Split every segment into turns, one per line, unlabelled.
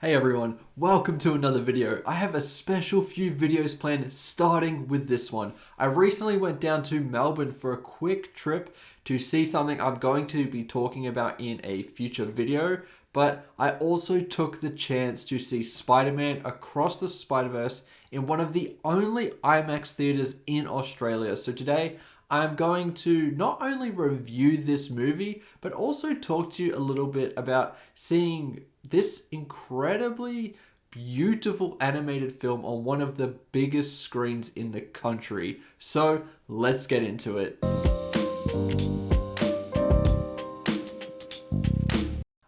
Hey everyone, welcome to another video. I have a special few videos planned starting with this one. I recently went down to Melbourne for a quick trip to see something I'm going to be talking about in a future video, but I also took the chance to see Spider-Man Across the Spiderverse in one of the only IMAX theaters in Australia. So today I'm going to not only review this movie, but also talk to you a little bit about seeing this incredibly beautiful animated film on one of the biggest screens in the country. So let's get into it.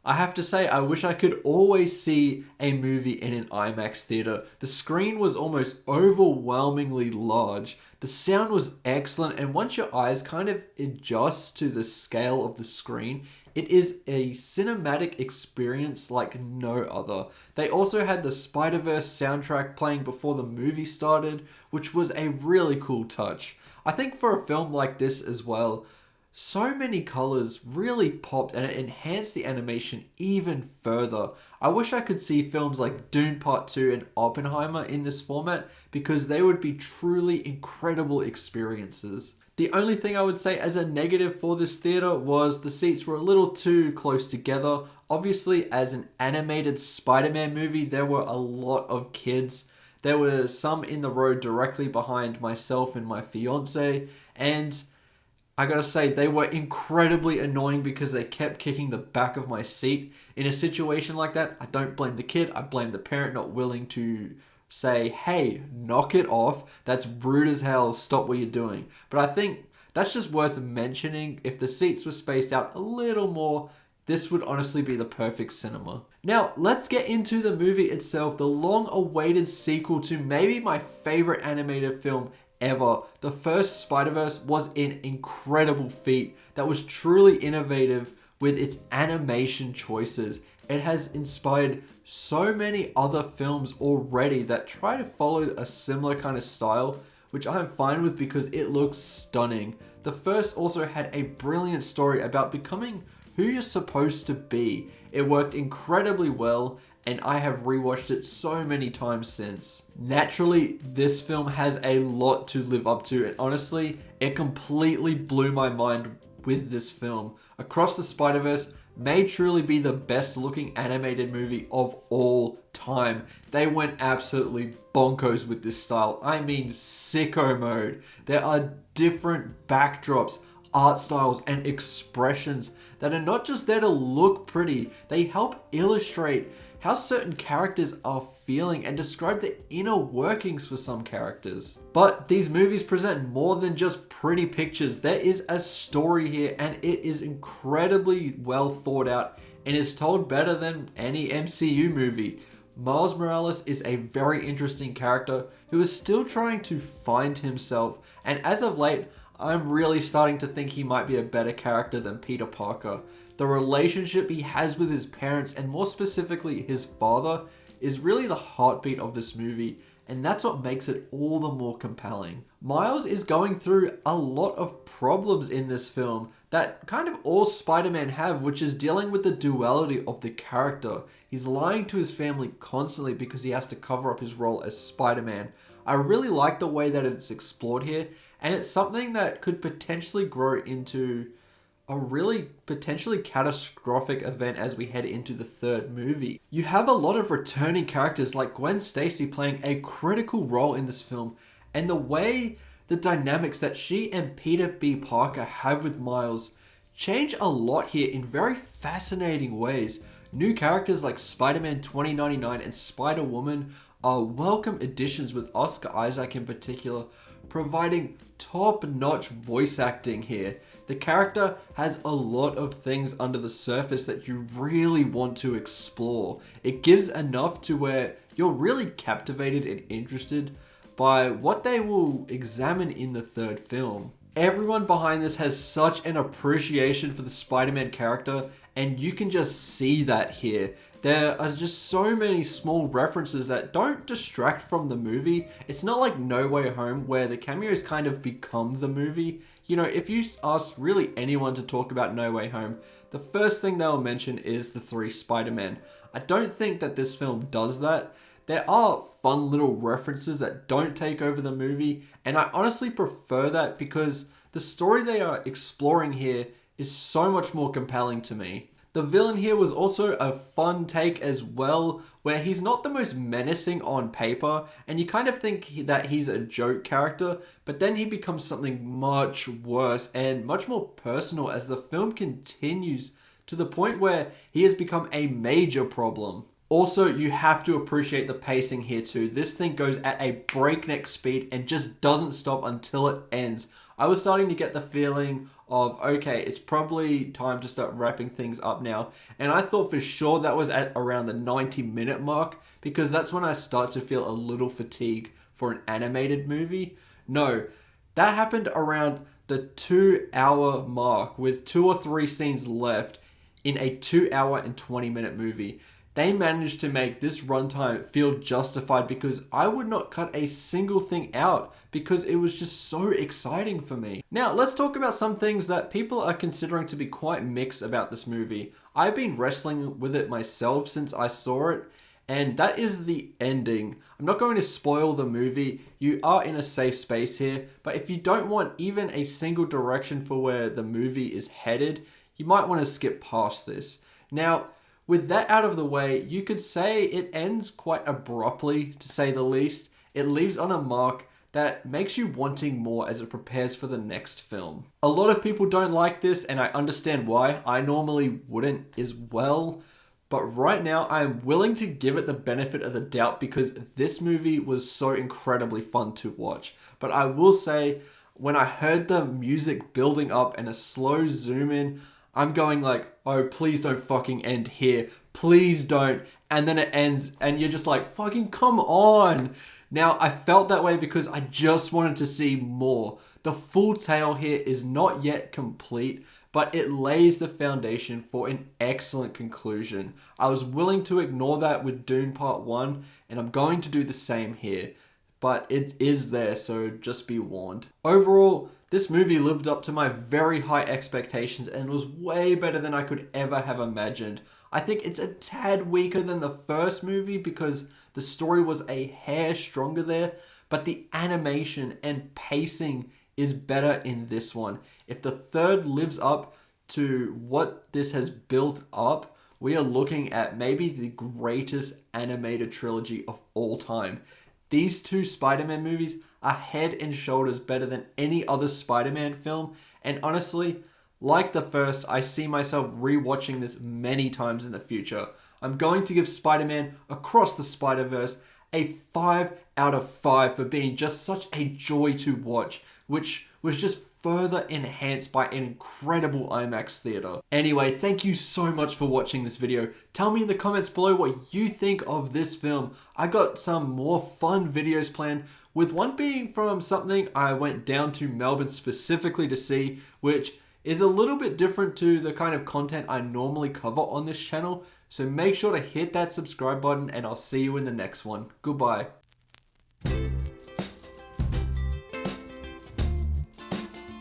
I have to say, I wish I could always see a movie in an IMAX theater. The screen was almost overwhelmingly large. The sound was excellent, and once your eyes kind of adjust to the scale of the screen, it is a cinematic experience like no other. They also had the Spider-Verse soundtrack playing before the movie started, which was a really cool touch. I think for a film like this as well, so many colors really popped and it enhanced the animation even further. I wish I could see films like Dune Part 2 and Oppenheimer in this format because they would be truly incredible experiences. The only thing I would say as a negative for this theater was the seats were a little too close together. Obviously, as an animated Spider-Man movie, there were a lot of kids. There were some in the row directly behind myself and my fiance, and I gotta say, they were incredibly annoying because they kept kicking the back of my seat. In a situation like that, I don't blame the kid, I blame the parent not willing to say, hey, knock it off, that's rude as hell, stop what you're doing. But I think that's just worth mentioning. If the seats were spaced out a little more, this would honestly be the perfect cinema. Now, let's get into the movie itself, the long-awaited sequel to maybe my favorite animated film ever. The first Spider-Verse was an incredible feat that was truly innovative with its animation choices. It has inspired so many other films already that try to follow a similar kind of style, which I'm fine with because it looks stunning. The first also had a brilliant story about becoming who you're supposed to be. It worked incredibly well, and I have rewatched it so many times since. Naturally, this film has a lot to live up to, and honestly, it completely blew my mind with this film. Across the Spider-Verse may truly be the best looking animated movie of all time. They went absolutely bonkers with this style. I mean sicko mode. There are different backdrops, art styles, and expressions that are not just there to look pretty. They help illustrate how certain characters are feeling and describe the inner workings for some characters. But these movies present more than just pretty pictures. There is a story here, and it is incredibly well thought out and is told better than any MCU movie. Miles Morales is a very interesting character who is still trying to find himself, and as of late, I'm really starting to think he might be a better character than Peter Parker. The relationship he has with his parents, and more specifically his father, is really the heartbeat of this movie, and that's what makes it all the more compelling. Miles is going through a lot of problems in this film that kind of all Spider-Man have, which is dealing with the duality of the character. He's lying to his family constantly because he has to cover up his role as Spider-Man. I really like the way that it's explored here, and it's something that could potentially grow into a really potentially catastrophic event as we head into the third movie. You have a lot of returning characters like Gwen Stacy playing a critical role in this film, and the way the dynamics that she and Peter B. Parker have with Miles change a lot here in very fascinating ways. New characters like Spider-Man 2099 and Spider-Woman are welcome additions, with Oscar Isaac in particular providing top-notch voice acting here. The character has a lot of things under the surface that you really want to explore. It gives enough to where you're really captivated and interested by what they will examine in the third film. Everyone behind this has such an appreciation for the Spider-Man character, and you can just see that here. There are just so many small references that don't distract from the movie. It's not like No Way Home, where the cameos kind of become the movie. You know, if you ask really anyone to talk about No Way Home, the first thing they'll mention is the three Spider-Men. I don't think that this film does that. There are fun little references that don't take over the movie, and I honestly prefer that because the story they are exploring here is so much more compelling to me. The villain here was also a fun take as well, where he's not the most menacing on paper, and you kind of think that he's a joke character, but then he becomes something much worse and much more personal as the film continues to the point where he has become a major problem. Also, you have to appreciate the pacing here too. This thing goes at a breakneck speed and just doesn't stop until it ends. I was starting to get the feeling of, okay, it's probably time to start wrapping things up now. And I thought for sure that was at around the 90-minute mark, because that's when I start to feel a little fatigue for an animated movie. No, that happened around the 2-hour mark with 2 or 3 scenes left in a 2-hour and 20-minute movie. They managed to make this runtime feel justified because I would not cut a single thing out because it was just so exciting for me. Now, let's talk about some things that people are considering to be quite mixed about this movie. I've been wrestling with it myself since I saw it, and that is the ending. I'm not going to spoil the movie. You are in a safe space here, but if you don't want even a single direction for where the movie is headed, you might want to skip past this. Now, with that out of the way, you could say it ends quite abruptly, to say the least. It leaves on a mark that makes you wanting more as it prepares for the next film. A lot of people don't like this, and I understand why. I normally wouldn't as well. But right now, I am willing to give it the benefit of the doubt because this movie was so incredibly fun to watch. But I will say, when I heard the music building up and a slow zoom in, I'm going like, oh, please don't fucking end here. Please don't. And then it ends and you're just like, fucking come on. Now, I felt that way because I just wanted to see more. The full tale here is not yet complete, but it lays the foundation for an excellent conclusion. I was willing to ignore that with Dune Part 1, and I'm going to do the same here. But it is there, so just be warned. Overall, this movie lived up to my very high expectations and was way better than I could ever have imagined. I think it's a tad weaker than the first movie because the story was a hair stronger there, but the animation and pacing is better in this one. If the third lives up to what this has built up, we are looking at maybe the greatest animated trilogy of all time. These two Spider-Man movies are head and shoulders better than any other Spider-Man film, and honestly, like the first, I see myself rewatching this many times in the future. I'm going to give Spider-Man Across the Spiderverse a 5 out of 5 for being just such a joy to watch, which was just further enhanced by an incredible IMAX theater. Anyway, thank you so much for watching this video. Tell me in the comments below what you think of this film. I got some more fun videos planned, with one being from something I went down to Melbourne specifically to see, which is a little bit different to the kind of content I normally cover on this channel. So make sure to hit that subscribe button and I'll see you in the next one. Goodbye.